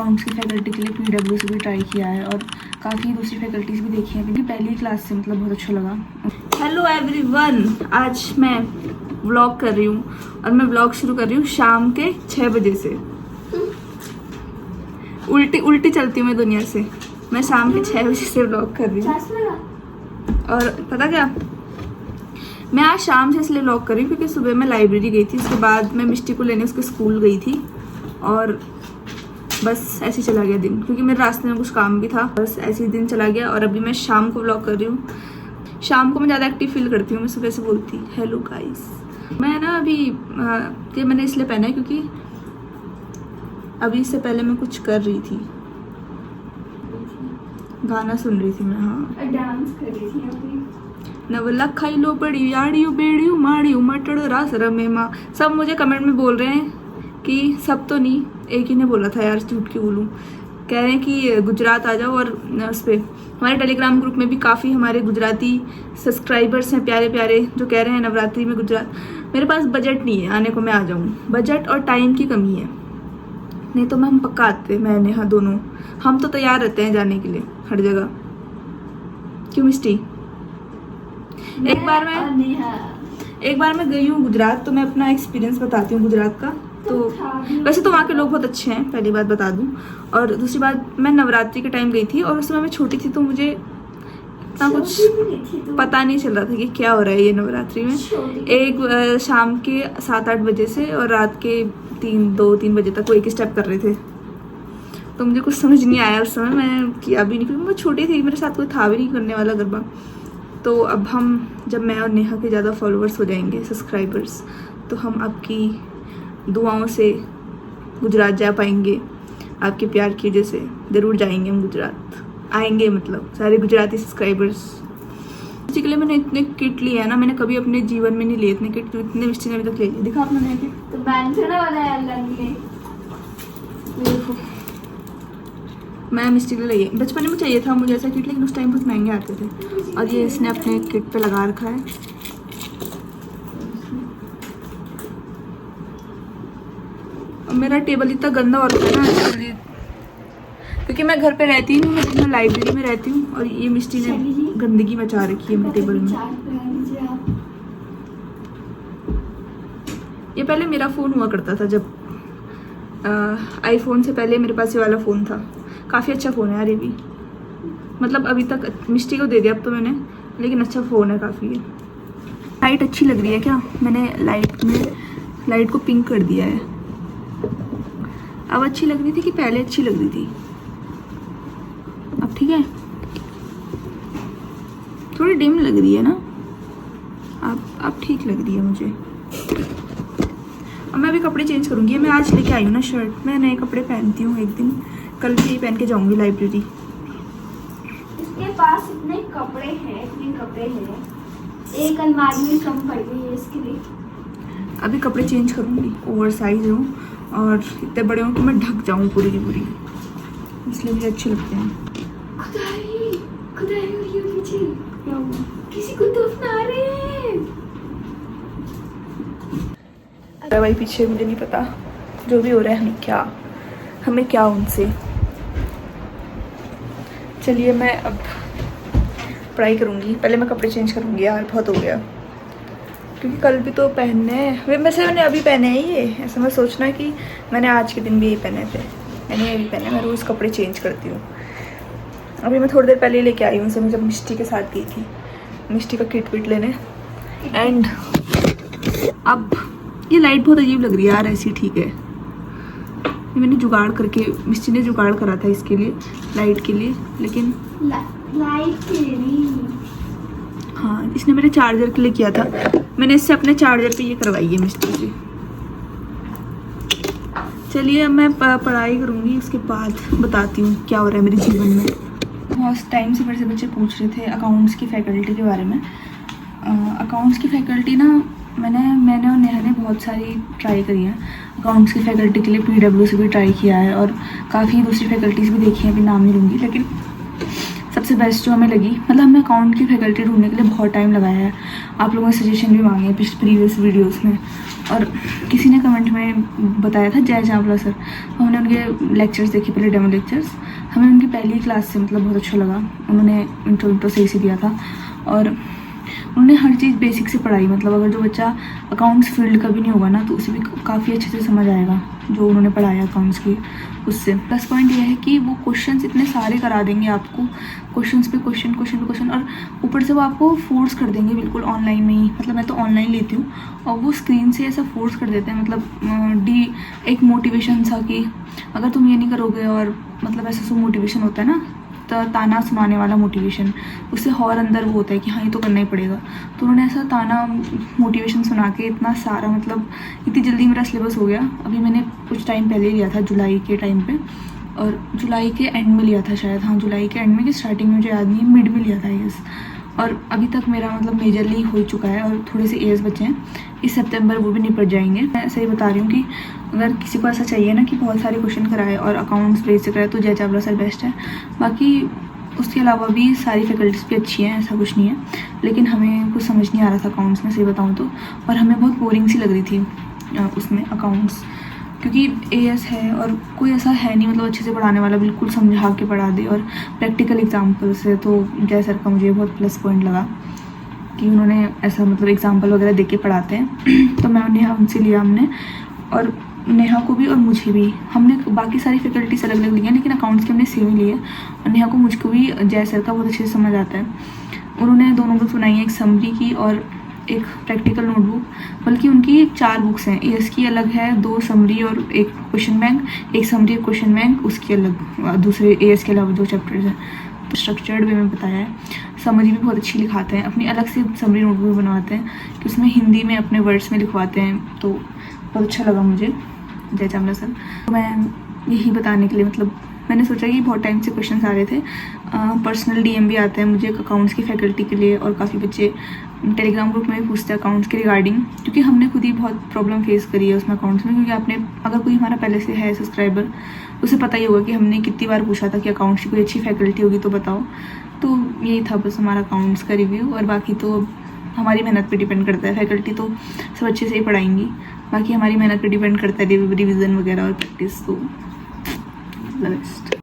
Accounts की faculty के लिए PW से भी ट्राई किया है और काफ़ी दूसरी फैकल्टीज़ भी देखी हैं, क्योंकि पहली क्लास से मतलब बहुत अच्छा लगा। हेलो एवरीवन, आज मैं व्लॉग कर रही हूँ और मैं व्लॉग शुरू कर रही हूँ शाम के 6 बजे से। उल्टी चलती हूँ मैं दुनिया से। मैं शाम के 6 बजे से व्लॉग कर रही हूँ। और पता क्या, मैं आज शाम से इसलिए व्लॉग कर रही हूँ क्योंकि सुबह मैं लाइब्रेरी गई थी, उसके बाद मैं मिष्टी को लेने उसके स्कूल गई थी और बस ऐसे ही चला गया दिन, क्योंकि मेरे रास्ते में कुछ काम भी था। बस ऐसे ही दिन चला गया और अभी मैं शाम को व्लॉग कर रही हूँ। शाम को मैं ज़्यादा एक्टिव फील करती हूँ। मैं सुबह से बोलती हेलो गाइस। मैं ना अभी ये मैंने इसलिए पहना है क्योंकि अभी इससे पहले मैं कुछ कर रही थी, गाना सुन रही थी मैं। हाँ, डांस कर रही थी अभी। नवला खाई लो बड़ी याड़ियों बेड़ियों माड़ियों मटड़ रास रमे माँ। सब मुझे कमेंट में बोल रहे हैं कि सब तो नहीं, एक ही ने बोला था यार, झूठ क्यों बोलूँ। कह रहे हैं कि गुजरात आ जाओ। और उस पर हमारे टेलीग्राम ग्रुप में भी काफ़ी हमारे गुजराती सब्सक्राइबर्स हैं, प्यारे प्यारे, जो कह रहे हैं नवरात्रि में गुजरात। मेरे पास बजट नहीं है आने को, मैं आ जाऊँ। बजट और टाइम की कमी है, नहीं तो मैं हम पक्का आते। मैं नेहा दोनों हम तो तैयार रहते हैं जाने के लिए हर जगह। क्यों मिस्टी? एक बार मैं गई हूँ गुजरात, तो मैं अपना एक्सपीरियंस बताती हूँ गुजरात का। तो वैसे तो वहाँ के लोग बहुत अच्छे हैं, पहली बात बता दूँ। और दूसरी बात, मैं नवरात्रि के टाइम गई थी और उस समय मैं छोटी थी, तो मुझे इतना कुछ पता नहीं चल रहा था कि क्या हो रहा है ये नवरात्रि में। एक शाम के 7-8 बजे से और रात के 2-3 बजे तक वो एक स्टेप कर रहे थे, तो मुझे कुछ समझ नहीं आया उस समय। मैं किया भी नहीं क्योंकि मैं छोटी थी, मेरे साथ कोई था भी नहीं करने वाला गरबा। तो अब जब मैं और नेहा के ज़्यादा फॉलोअर्स हो जाएंगे, सब्सक्राइबर्स, तो हम आपकी दुआओं से गुजरात जा पाएंगे। आपके प्यार की वजह से ज़रूर जाएंगे हम गुजरात, आएंगे मतलब सारे गुजराती सब्सक्राइबर्स। इसी के लिए मैंने इतने किट लिए हैं ना, मैंने कभी अपने जीवन में नहीं लिए इतने किट, तो इतने मिस्टी ने अभी तक ले लिए। दिखा आपने किट तो बैंक थोड़ा वाला है अल्लाह ने। देखो, मैं मिस्टी के लिए लिए बचपन में चाहिए था मुझे ऐसा किट, लेकिन उस टाइम बहुत महंगे आते थे। और ये इसने अपने किट पे लगा रखा है। मेरा टेबल इतना गंदा हो रखा है ना, क्योंकि मैं घर पे रहती हूँ, मैं लाइब्रेरी में रहती हूँ और ये मिस्टी ने गंदगी मचा रखी है मेरे टेबल में। ये पहले मेरा फ़ोन हुआ करता था, जब आईफोन से पहले मेरे पास ये वाला फ़ोन था। काफ़ी अच्छा फ़ोन है यार ये भी, मतलब अभी तक मिस्टी को दे दिया अब तो मैंने, लेकिन अच्छा फ़ोन है काफ़ी। लाइट अच्छी लग रही है क्या? मैंने लाइट को पिंक कर दिया है। अब अच्छी लग रही थी कि पहले अच्छी लग रही थी? अब ठीक है, थोड़ी डिम लग रही है ना, अब ठीक लग रही है मुझे। अब मैं अभी कपड़े चेंज करूँगी। मैं आज लेके आई हूँ ना शर्ट, मैं नए कपड़े पहनती हूँ एक दिन, कल भी पहन के जाऊँगी लाइब्रेरी। इसके पास इतने कपड़े हैं, एक अलमारी में कम पड़ गई है इसके लिए। अभी कपड़े चेंज करूँगी, ओवर साइज हूँ और इतने बड़े हों कि मैं ढक जाऊँ पूरी की पूरी, इसलिए मुझे अच्छे लगते हैं। खुदाई हो रही है पीछे, किसी को दफना रहे हैं। अरे भाई पीछे, मुझे नहीं पता जो भी हो रहा है, हमें क्या उनसे। चलिए मैं अब पढ़ाई करूँगी, पहले मैं कपड़े चेंज करूँगी यार, बहुत हो गया, क्योंकि कल भी तो पहनने हैं। वैसे मैंने अभी पहने हैं ये, ऐसा मैं सोचना कि मैंने आज के दिन भी यही पहने थे, मैंने ये भी पहने। मैं रोज़ कपड़े चेंज करती हूँ। अभी मैं थोड़ी देर पहले लेके आई हूँ इसे, मैं जब मिष्टी के साथ गई थी मिष्टी का किट विट लेने। एंड अब ये लाइट बहुत अजीब लग रही है यार, ऐसी ठीक है। ये मैंने जुगाड़ करके, मिष्टी ने जुगाड़ करा था इसके लिए, लाइट के लिए, लेकिन लाइट के लिए हाँ, इसने मेरे चार्जर के लिए किया था। मैंने इससे अपने चार्जर पे ये करवाई है मिस्टी से। चलिए अब मैं पढ़ाई करूँगी, उसके बाद बताती हूँ क्या हो रहा है मेरे जीवन में। बहुत टाइम से मेरे से बच्चे पूछ रहे थे अकाउंट्स की फैकल्टी के बारे में। अकाउंट्स की फैकल्टी ना मैंने और नेहा ने बहुत सारी ट्राई करी है। अकाउंट्स की फैकल्टी के लिए PW से भी ट्राई किया है और काफ़ी दूसरी फैकल्टीज़ भी देखी हैं, अभी नाम नहीं लूँगी, लेकिन सबसे बेस्ट जो हमें लगी, मतलब हमने अकाउंट की फैकल्टी ढूंढने के लिए बहुत टाइम लगाया है। आप लोगों ने सजेशन भी मांगे हैं प्रीवियस वीडियोस में, और किसी ने कमेंट में बताया था जय चावला सर, हमने उनके लेक्चर्स देखे पहले, डेमो लेक्चर्स, हमें उनकी पहली क्लास से मतलब बहुत अच्छा लगा। उन्होंने इंट्रो सही से दिया था और उन्होंने हर चीज़ बेसिक से पढ़ाई। मतलब अगर जो बच्चा अकाउंट्स फील्ड का भी नहीं होगा ना तो उसे भी काफ़ी अच्छे से समझ आएगा जो उन्होंने पढ़ाया अकाउंट्स की उससे। प्लस पॉइंट ये है कि वो क्वेश्चंस इतने सारे करा देंगे आपको, क्वेश्चंस पे क्वेश्चन, और ऊपर से वो आपको फोर्स कर देंगे बिल्कुल ऑनलाइन में ही। मतलब मैं तो ऑनलाइन लेती हूँ और वो स्क्रीन से ऐसा फोर्स कर देते हैं, मतलब एक मोटिवेशन सा कि अगर तुम ये नहीं करोगे, और मतलब ऐसा सब मोटिवेशन होता है ना, ताना सुनाने वाला मोटिवेशन, उससे और अंदर वो होता है कि हाँ ये तो करना ही पड़ेगा। तो उन्होंने ऐसा ताना मोटिवेशन सुना के इतना सारा, मतलब इतनी जल्दी मेरा सिलेबस हो गया। अभी मैंने कुछ टाइम पहले लिया था, जुलाई के टाइम पे, और जुलाई के एंड में लिया था शायद, हाँ जुलाई के एंड में कि स्टार्टिंग में, मुझे याद नहीं है, मिड में लिया था यस। और अभी तक मेरा मतलब मेजरली हो चुका है और थोड़े से एयर्स बचे हैं, इस सितंबर वो भी निपट जाएंगे। मैं सही बता रही हूँ कि अगर किसी को ऐसा चाहिए ना कि बहुत सारे क्वेश्चन कराए और अकाउंट्स बेस से कराए तो जय चावला सर बेस्ट है। बाकी उसके अलावा भी सारी फैकल्टीज़ भी अच्छी हैं, ऐसा कुछ नहीं है, लेकिन हमें कुछ समझ नहीं आ रहा था अकाउंट्स में, सही बताऊँ तो। और हमें बहुत बोरिंग सी लग रही थी उसमें अकाउंट्स, क्योंकि एएस है और कोई ऐसा है नहीं मतलब अच्छे से पढ़ाने वाला, बिल्कुल समझा के पढ़ा दे और प्रैक्टिकल एग्जाम्पल से। तो जय सर का मुझे बहुत प्लस पॉइंट लगा कि उन्होंने ऐसा मतलब एग्जाम्पल वगैरह दे के पढ़ाते हैं। तो मैं नेहा उनसे लिया हमने, और नेहा को भी और मुझे भी, हमने बाकी सारी फैकल्टीज अलग अलग ली हैं लेकिन अकाउंट्स के हमने सेम ही लिए। और नेहा को मुझको भी जय सर का बहुत अच्छे से समझ आता है। उन्होंने दोनों बुक्स बनाई हैं, एक समरी की और एक प्रैक्टिकल नोटबुक, बल्कि उनकी 4 बुक्स हैं। एएस की अलग है, 2 समरी और एक क्वेश्चन बैंक, एक समरी एक क्वेश्चन बैंक उसकी अलग, दूसरे एएस के अलावा 2 चैप्टर्स हैं। स्ट्रक्चर्ड वे में बताया है। समरी भी बहुत अच्छी लिखाते हैं, अपनी अलग से समरी नोटबुक बनवाते हैं कि उसमें हिंदी में अपने वर्ड्स में लिखवाते हैं, तो बहुत अच्छा लगा मुझे जय चावला सर। तो मैं यही बताने के लिए, मतलब मैंने सोचा कि बहुत टाइम से क्वेश्चंस आ रहे थे, पर्सनल डीएम भी आते हैं मुझे अकाउंट्स की फैकल्टी के लिए, और काफ़ी बच्चे टेलीग्राम ग्रुप में भी पूछते हैं अकाउंट्स के रिगार्डिंग, क्योंकि हमने खुद ही बहुत प्रॉब्लम फेस करी है उसमें अकाउंट्स में। क्योंकि आपने, अगर कोई हमारा पहले से है सब्सक्राइबर, उसे पता ही होगा कि हमने कितनी बार पूछा था कि अकाउंट्स की कोई अच्छी फैकल्टी होगी तो बताओ। तो यही था बस हमारा अकाउंट्स का रिव्यू, और बाकी तो हमारी मेहनत पे डिपेंड करता है। फैकल्टी तो सब अच्छे से ही पढ़ाएंगी, बाकी हमारी मेहनत पे डिपेंड करता है रिविज़न वगैरह और प्रैक्टिस। तो बेस्ट।